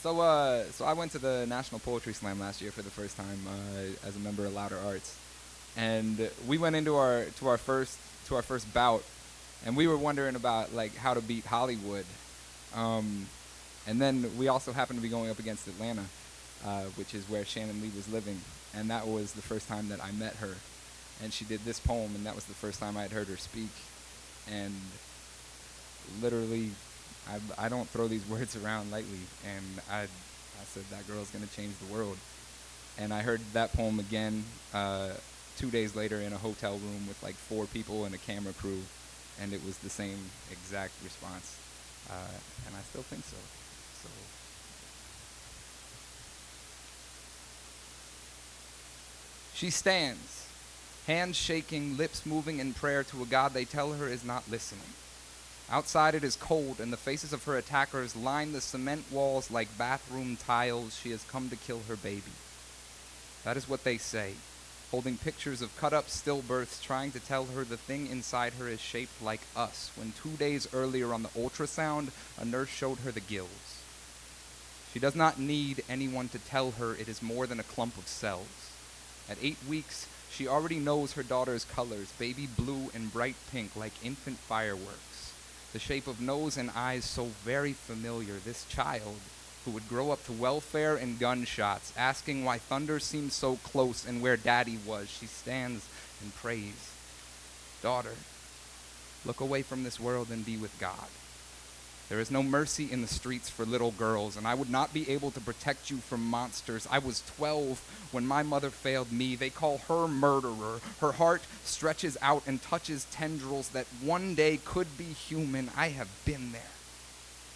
So I went to the National Poetry Slam last year for the first time as a member of LouderARTS, and we went into our first bout, and we were wondering about like how to beat Hollywood, and then we also happened to be going up against Atlanta, which is where Shannon Leigh was living, and that was the first time that I met her, and she did this poem, and that was the first time I had heard her speak, and literally. I don't throw these words around lightly, and I said that girl's gonna change the world. And I heard that poem again 2 days later in a hotel room with like 4 people and a camera crew, and it was the same exact response. And I still think so. So. She stands, hands shaking, lips moving in prayer to a God they tell her is not listening. Outside it is cold, and the faces of her attackers line the cement walls like bathroom tiles. She has come to kill her baby. That is what they say, holding pictures of cut-up stillbirths, trying to tell her the thing inside her is shaped like us, when 2 days earlier on the ultrasound, a nurse showed her the gills. She does not need anyone to tell her it is more than a clump of cells. At 8 weeks, she already knows her daughter's colors, baby blue and bright pink like infant fireworks. The shape of nose and eyes so very familiar. This child, who would grow up to welfare and gunshots, asking why thunder seemed so close and where daddy was. She stands and prays. Daughter, look away from this world and be with God. There is no mercy in the streets for little girls, and I would not be able to protect you from monsters. I was 12 when my mother failed me. They call her murderer. Her heart stretches out and touches tendrils that one day could be human. I have been there.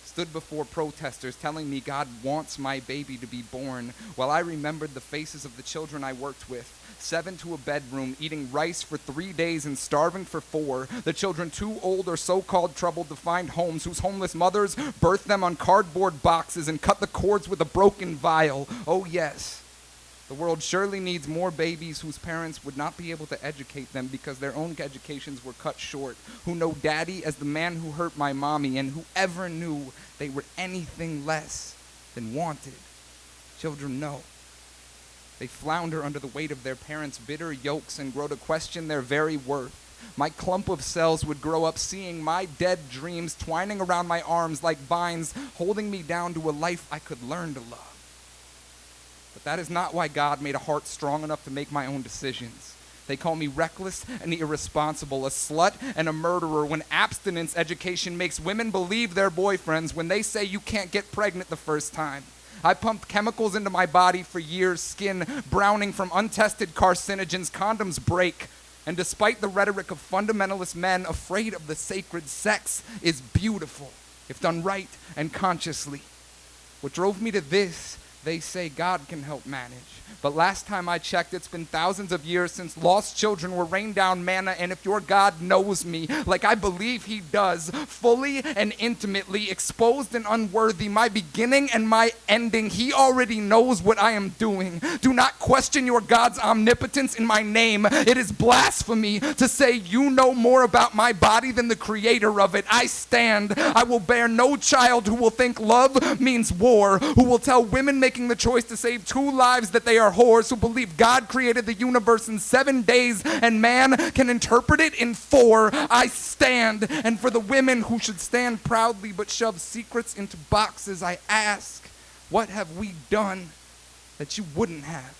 Stood before protesters telling me God wants my baby to be born, while I remembered the faces of the children I worked with. 7 to a bedroom, eating rice for 3 days and starving for 4. The children too old or so-called troubled to find homes, whose homeless mothers birthed them on cardboard boxes and cut the cords with a broken vial. Oh yes, the world surely needs more babies whose parents would not be able to educate them because their own educations were cut short, who know daddy as the man who hurt my mommy, and whoever knew they were anything less than wanted. Children know. They flounder under the weight of their parents' bitter yokes and grow to question their very worth. My clump of cells would grow up seeing my dead dreams twining around my arms like vines, holding me down to a life I could learn to love. But that is not why God made a heart strong enough to make my own decisions. They call me reckless and irresponsible, a slut and a murderer, when abstinence education makes women believe their boyfriends when they say you can't get pregnant the first time. I pumped chemicals into my body for years, skin browning from untested carcinogens, condoms break. And despite the rhetoric of fundamentalist men afraid of the sacred, sex is beautiful if done right and consciously. What drove me to this, they say God can help manage. But last time I checked, it's been thousands of years since lost children were rained down manna, and if your God knows me, like I believe he does, fully and intimately, exposed and unworthy, my beginning and my ending, he already knows what I am doing. Do not question your God's omnipotence in my name. It is blasphemy to say you know more about my body than the creator of it. I stand. I will bear no child who will think love means war, who will tell women making the choice to save 2 lives that they are whores, who believe God created the universe in 7 days and man can interpret it in 4. I stand. And for the women who should stand proudly but shove secrets into boxes, I ask, what have we done that you wouldn't have?